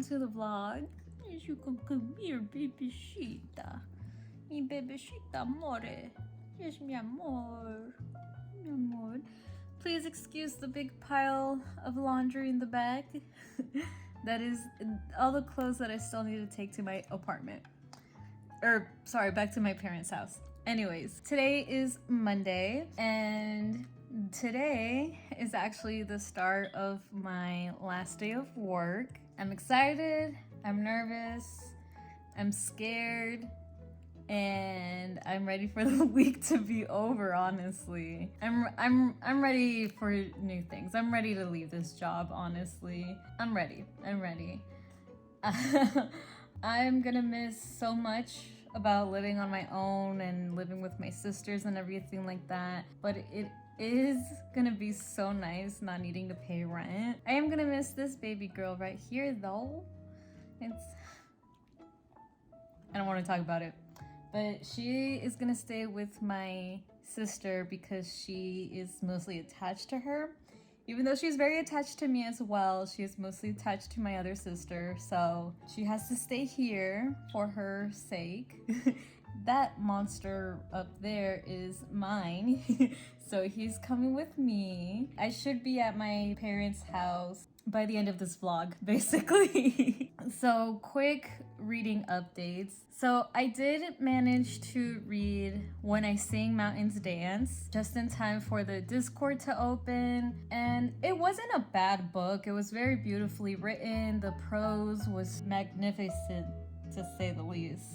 to the vlog. Yes, you can come here, bebecita. Mi bebecita, amore. Yes, mi amor. Mi amor. Please excuse the big pile of laundry in the back. That is all the clothes that I still need to take to my apartment. Back to my parents' house. Anyways, today is Monday, and today is actually the start of my last day of work. I'm excited, I'm nervous, I'm scared, and I'm ready for the week to be over, honestly. I'm ready for new things. I'm ready to leave this job, honestly. I'm ready. I'm gonna miss so much about living on my own and living with my sisters and everything like that, but it is gonna be so nice not needing to pay rent. I am gonna miss this baby girl right here though. I don't want to talk about it, but she is gonna stay with my sister because she is mostly attached to her. Even though she's very attached to me as well, she is mostly attached to my other sister, so she has to stay here for her sake. That monster up there is mine, so he's coming with me. I should be at my parents' house by the end of this vlog, basically. So, quick reading updates. So, I did manage to read When I Sing Mountains Dance just in time for the Discord to open, and it wasn't a bad book. It was very beautifully written. The prose was magnificent, to say the least.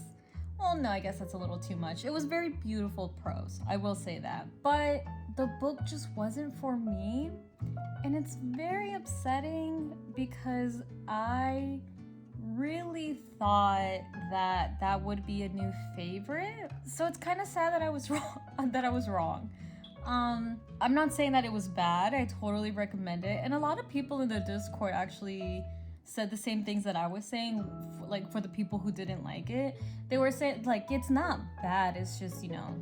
Well, no, I guess that's a little too much. It was very beautiful prose, I will say that. But the book just wasn't for me. And it's very upsetting because I really thought that that would be a new favorite. So it's kind of sad that I was wrong. I'm not saying that it was bad. I totally recommend it. And a lot of people in the Discord actually said the same things that I was saying, like for the people who didn't like it. They were saying, like, it's not bad, it's just, you know,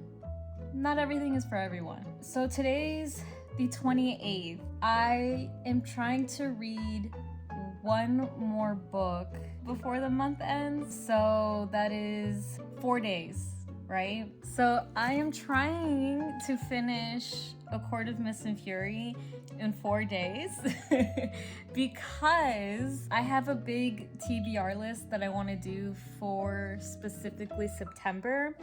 not everything is for everyone. So today's the 28th. I am trying to read one more book before the month ends, so that is 4 days, right? So I am trying to finish A Court of Mist and Fury in 4 days because I have a big TBR list that I want to do for specifically September,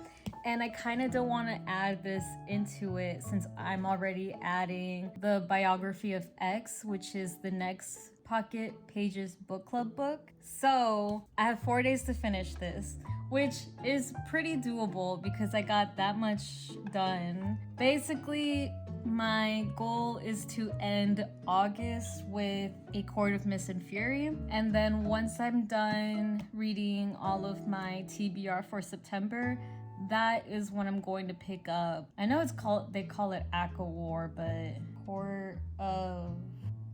and I kind of don't want to add this into it since I'm already adding the biography of X, which is the next Pocket Pages book club book. So I have 4 days to finish this, which is pretty doable because I got that much done. Basically, my goal is to end August with A Court of Mist and Fury, and then once I'm done reading all of my TBR for September, that is when I'm going to pick up. I know they call it Aqua War, but Court of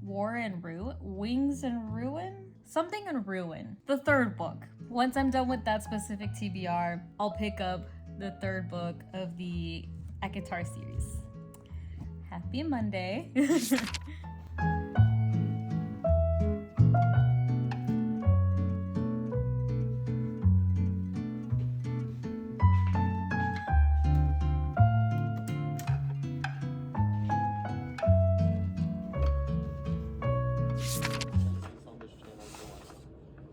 War and Ruin, Wings and Ruin? Something in Ruin. The third book. Once I'm done with that specific TBR, I'll pick up the third book of the ACOTAR series. Happy Monday.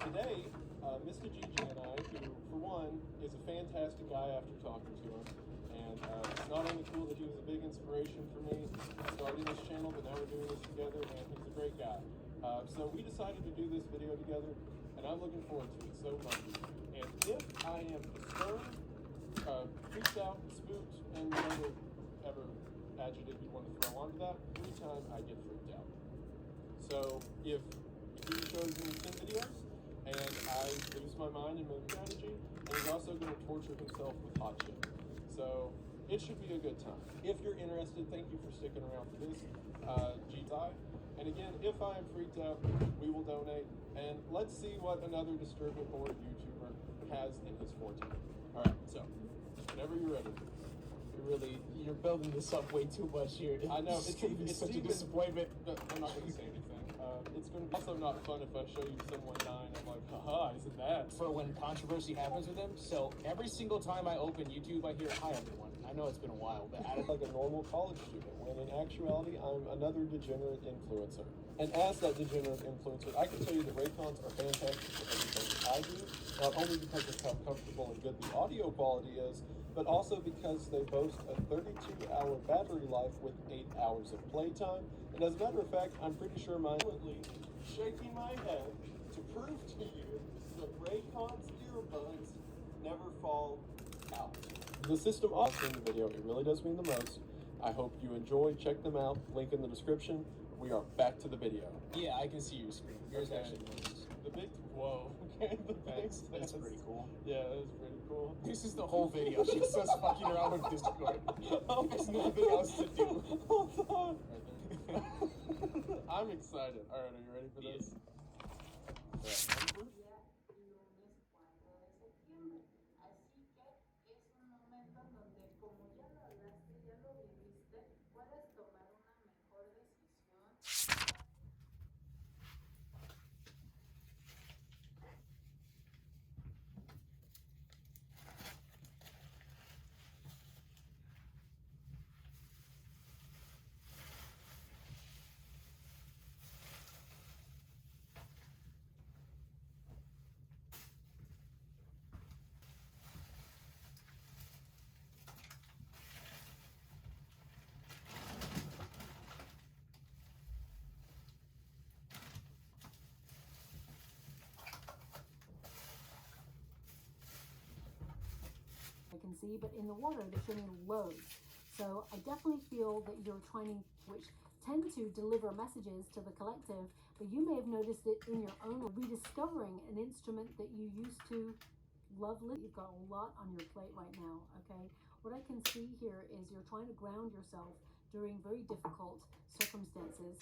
Today, Mr. Gigi and I, who, for one, is a fantastic guy after talking to him, and it's not only cool that he was a big inspiration for me starting this channel, but now we're doing this together, and he's a great guy. So we decided to do this video together, and I'm looking forward to it so much. And if I am disturbed, freaked out, spooked, and whatever adjective you want to throw onto that, anytime I get freaked out. So if he shows me 10 videos, and I lose my mind and my strategy, and he's also going to torture himself with hot chip. So it should be a good time. If you're interested, thank you for sticking around for this GTI. And again, if I am freaked out, we will donate. And let's see what another disturbing horror YouTuber has in his forte. All right, so whenever you're ready. You're building this up way too much here. I know, it's gonna be such a disappointment. But I'm not going to say anything. It's going to be also not fun if I show you someone dying. I'm like, for when controversy happens with him. So every single time I open YouTube, I hear, "Hi everyone." I know it's been a while, but Act like a normal college student, when in actuality, I'm another degenerate influencer. And as that degenerate influencer, I can tell you that Raycons are fantastic for everything that I do, not only because of how comfortable and good the audio quality is, but also because they boast a 32-hour battery life with 8 hours of playtime. And as a matter of fact, I'm pretty sure I'm shaking my head to prove to you that Raycon's earbuds never fall out. The system also in the video, it really does mean the most. I hope you enjoy. Check them out. Link in the description. We are back to the video. yeah, I can see your screen. Yours Okay. actually moves. The big whoa. Okay, the big That's pretty cool. Yeah, that is pretty cool. This is the whole video. She's just fucking around with Discord. There's nothing else to do. Hold on. Right there. I'm excited. All right, are you ready for this? Yes. Number? I can see, but in the water they're showing loads. So I definitely feel that you're trying, which tend to deliver messages to the collective, but you may have noticed it in your own rediscovering an instrument that you used to love. You've got a lot on your plate right now, okay? What I can see here is you're trying to ground yourself during very difficult circumstances.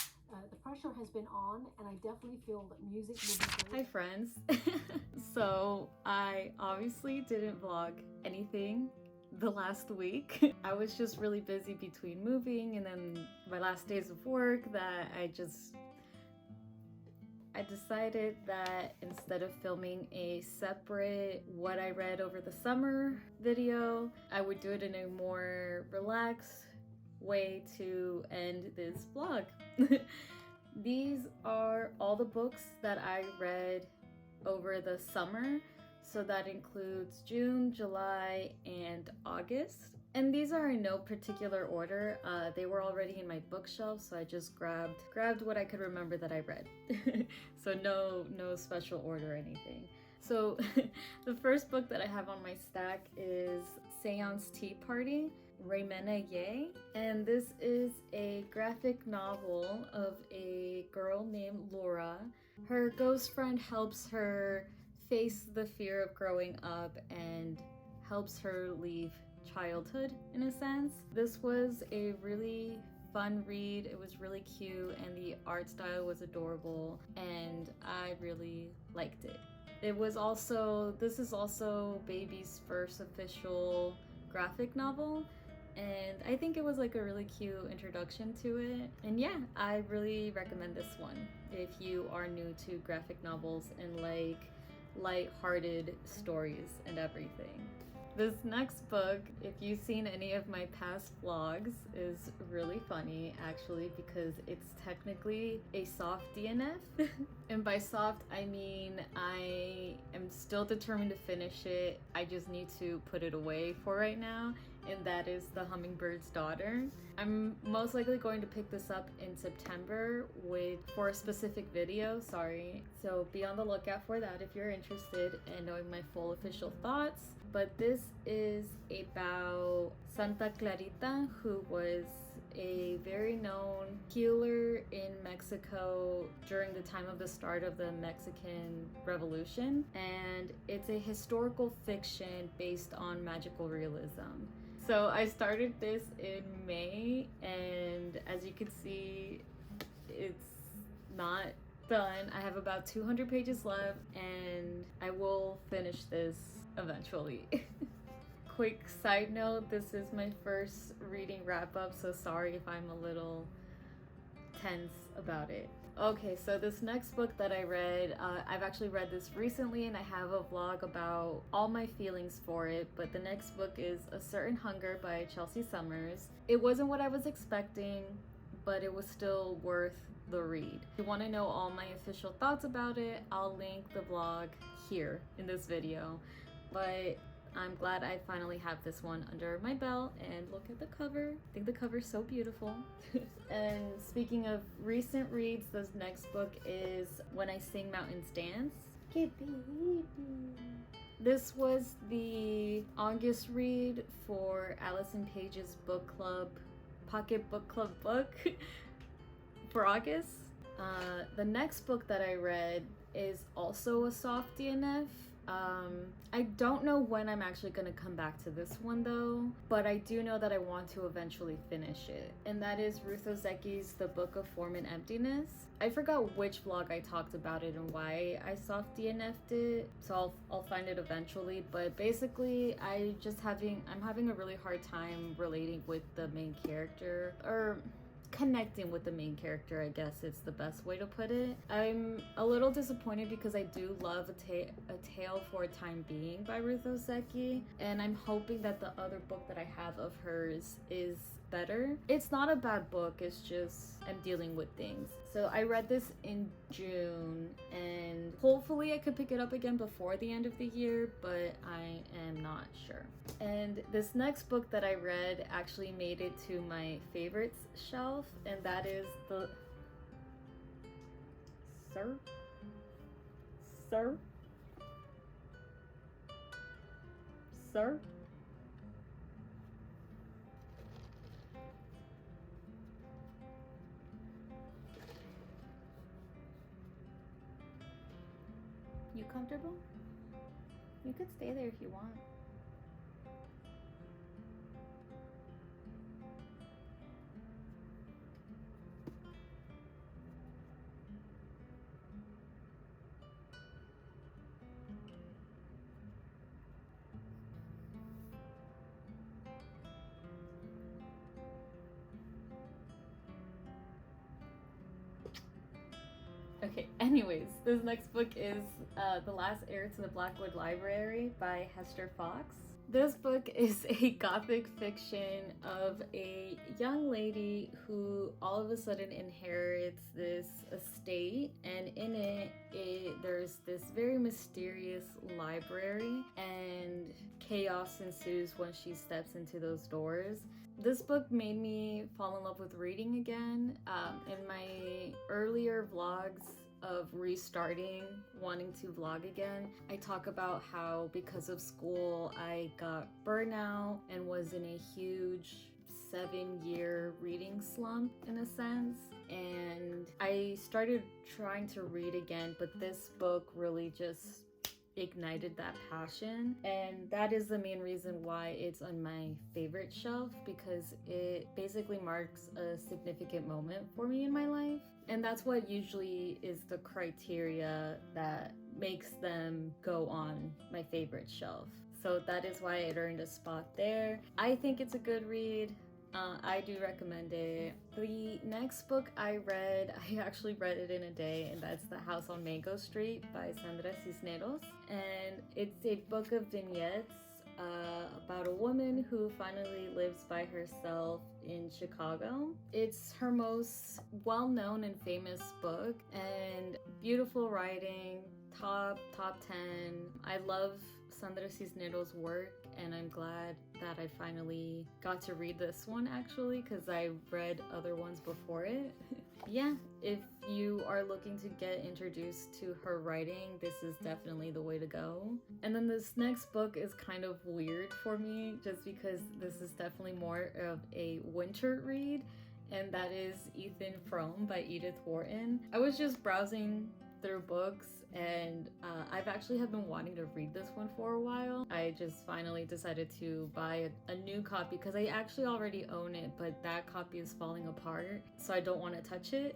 The pressure has been on, and I definitely feel that music will be very... Hi friends. So I obviously didn't vlog anything the last week. I was just really busy between moving and then my last days of work that I decided that instead of filming a separate what I read over the summer video, I would do it in a more relaxed way to end this vlog. These are all the books that I read over the summer, so that includes June, July, and August. And these are in no particular order. They were already in my bookshelf, so I just grabbed what I could remember that I read. So no special order or anything. So the first book that I have on my stack is Seance Tea Party, Raymena Ye, and this is a graphic novel of a girl named Laura. Her ghost friend helps her face the fear of growing up and helps her leave childhood in a sense. This was a really fun read. It was really cute and the art style was adorable and I really liked it. This is also Baby's first official graphic novel, and I think it was like a really cute introduction to it. And yeah, I really recommend this one if you are new to graphic novels and like light-hearted stories and everything. This next book, if you've seen any of my past vlogs, is really funny actually because it's technically a soft DNF. And by soft, I mean I am still determined to finish it. I just need to put it away for right now, and that is The Hummingbird's Daughter. I'm most likely going to pick this up in September for a specific video, So be on the lookout for that if you're interested in knowing my full official thoughts. But this is about Santa Clarita, who was a very known healer in Mexico during the time of the start of the Mexican Revolution. And it's a historical fiction based on magical realism. So I started this in May, and as you can see, it's not done. I have about 200 pages left, and I will finish this eventually. Quick side note, this is my first reading wrap up, so sorry if I'm a little tense about it. Okay, so this next book that I read, I've actually read this recently and I have a vlog about all my feelings for it, but the next book is A Certain Hunger by Chelsea Summers. It wasn't what I was expecting, but it was still worth the read. If you want to know all my official thoughts about it, I'll link the vlog here in this video. But I'm glad I finally have this one under my belt, and look at the cover. I think the cover is so beautiful. And speaking of recent reads, this next book is When I Sing Mountains Dance. This was the August read for Allison Page's book club, Pocket Book Club book for August. The next book that I read is also a soft DNF. I don't know when I'm actually going to come back to this one though, but I do know that I want to eventually finish it. And that is Ruth Ozeki's The Book of Form and Emptiness. I forgot which vlog I talked about it and why I soft DNF'd it, so I'll find it eventually. But basically, I'm having a really hard time relating with the main character, or connecting with the main character, I guess it's the best way to put it. I'm a little disappointed because I do love A Tale for a Time Being by Ruth Ozeki, and I'm hoping that the other book that I have of hers is better. It's not a bad book, it's just I'm dealing with things. So I read this in June, and hopefully I could pick it up again before the end of the year, but I am not sure. And this next book that I read actually made it to my favorites shelf, and that is the Sir? You comfortable? You could stay there if you want. Okay, anyways, this next book is The Last Heir to the Blackwood Library by Hester Fox. This book is a gothic fiction of a young lady who all of a sudden inherits this estate, and in it there's this very mysterious library, and chaos ensues when she steps into those doors. This book made me fall in love with reading again. In my earlier vlogs of restarting wanting to vlog again, I talk about how because of school I got burnout and was in a huge 7-year reading slump in a sense, and I started trying to read again, but this book really just ignited that passion, and that is the main reason why it's on my favorite shelf, because it basically marks a significant moment for me in my life, and that's what usually is the criteria that makes them go on my favorite shelf. So that is why it earned a spot there. I think it's a good read. I do recommend it. The next book I read, I actually read it in a day, and that's The House on Mango Street by Sandra Cisneros. And it's a book of vignettes about a woman who finally lives by herself in Chicago. It's her most well-known and famous book, and beautiful writing, top 10. I love Sandra Cisneros' work, and I'm glad that I finally got to read this one actually, because I read other ones before it. Yeah, if you are looking to get introduced to her writing, this is definitely the way to go. And then this next book is kind of weird for me, just because this is definitely more of a winter read, and that is Ethan Frome by Edith Wharton. I was just browsing through books, and I've actually have been wanting to read this one for a while. I just finally decided to buy a new copy because I actually already own it, but that copy is falling apart, so I don't want to touch it.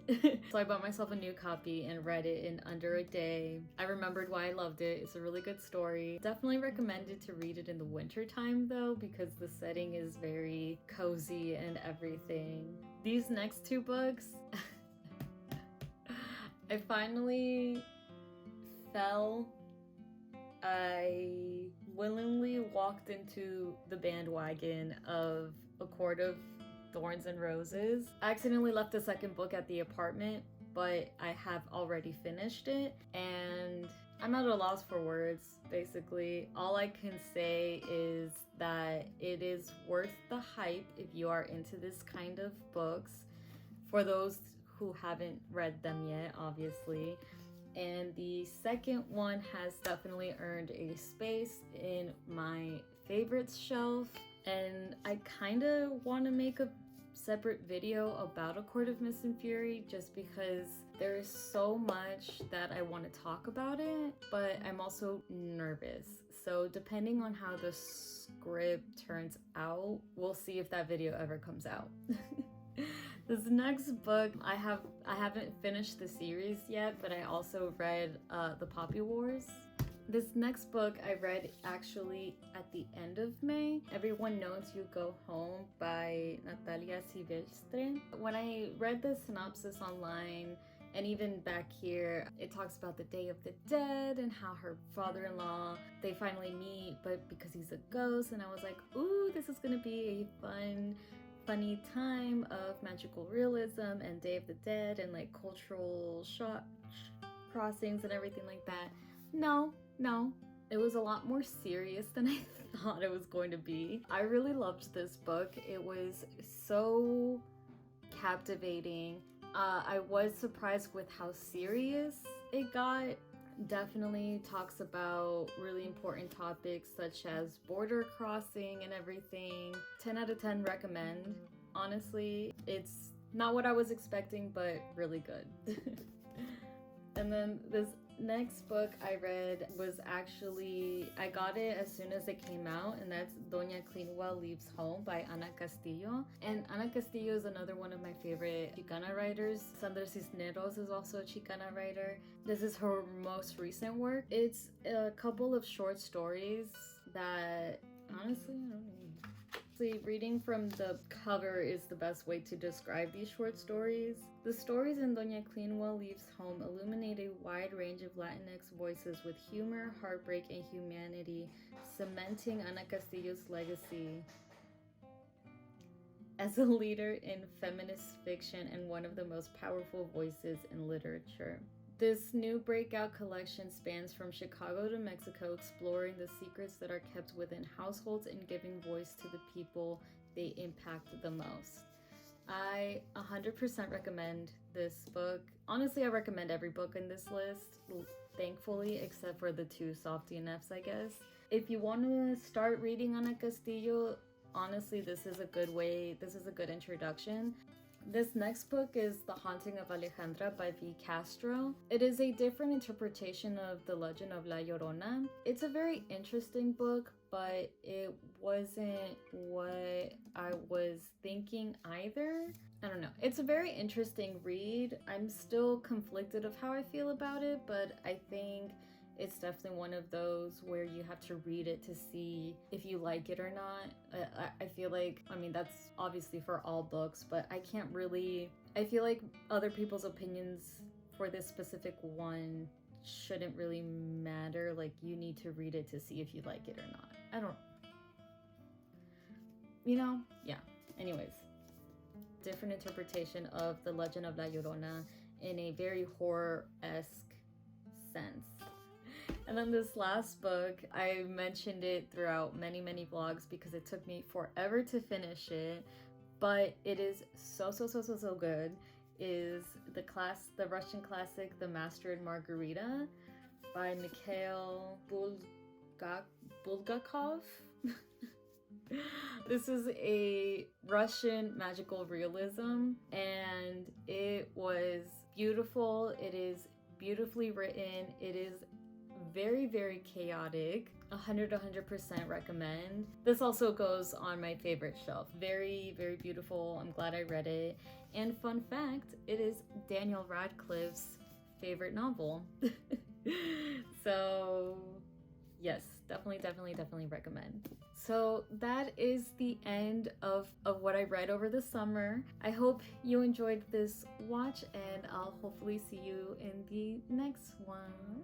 So I bought myself a new copy and read it in under a day. I remembered why I loved it. It's a really good story. Definitely recommended to read it in the winter time though, because the setting is very cozy and everything. These next two books I finally fell. I willingly walked into the bandwagon of A Court of Thorns and Roses. I accidentally left the second book at the apartment, but I have already finished it, and I'm at a loss for words, basically. All I can say is that it is worth the hype if you are into this kind of books, for those who haven't read them yet, obviously. And the second one has definitely earned a space in my favorites shelf, and I kind of want to make a separate video about A Court of Mist and Fury just because there is so much that I want to talk about it, but I'm also nervous. So depending on how the script turns out, we'll see if that video ever comes out. This next book, I haven't finished the series yet, but I also read The Poppy Wars. This next book I read actually at the end of May. Everyone Knows You Go Home by Natalia Silvestre. When I read the synopsis online, and even back here, it talks about the Day of the Dead and how her father-in-law, they finally meet, but because he's a ghost, and I was like, ooh, this is gonna be a funny time of magical realism and Day of the Dead and like cultural crossings and everything like that. No, it was a lot more serious than I thought it was going to be. I really loved this book. It was so captivating. I was surprised with how serious it got. Definitely talks about really important topics such as border crossing and everything. 10 out of 10 recommend. Honestly, it's not what I was expecting, but really good. And then this next book I read was actually, I got it as soon as it came out, and that's Doña Cleanwell Leaves Home by Ana Castillo. And Ana Castillo is another one of my favorite Chicana writers. Sandra Cisneros is also a Chicana writer. This is her most recent work. It's a couple of short stories that, honestly, I don't know. Reading from the cover is the best way to describe these short stories. The stories in Doña Cleanwell Leaves Home illuminate a wide range of Latinx voices with humor, heartbreak, and humanity, cementing Ana Castillo's legacy as a leader in feminist fiction and one of the most powerful voices in literature. This new breakout collection spans from Chicago to Mexico, exploring the secrets that are kept within households and giving voice to the people they impact the most. I 100% recommend this book. Honestly, I recommend every book in this list, thankfully, except for the two softy enoughs, I guess. If you want to start reading Ana Castillo, honestly, this is a good introduction. This next book is The Haunting of Alejandra by V. Castro. It is a different interpretation of the legend of La Llorona. It's a very interesting book, but it wasn't what I was thinking either. I don't know. It's a very interesting read. I'm still conflicted of how I feel about it, but I think it's definitely one of those where you have to read it to see if you like it or not. I feel like, I mean, that's obviously for all books, but I feel like other people's opinions for this specific one shouldn't really matter. Like, you need to read it to see if you like it or not. I don't, yeah. Anyways, different interpretation of the legend of La Llorona in a very horror-esque sense. And then this last book, I mentioned it throughout many vlogs because it took me forever to finish it, but it is so good, is the Russian classic The Master and Margarita by Mikhail Bulgakov. This is a Russian magical realism, and it was beautiful. It is beautifully written. It is very chaotic. 100% recommend. This also goes on my favorite shelf. Very beautiful. I'm glad I read it. And fun fact, it is Daniel Radcliffe's favorite novel. So yes, definitely recommend. So that is the end of what I read over the summer. I hope you enjoyed this watch, and I'll hopefully see you in the next one.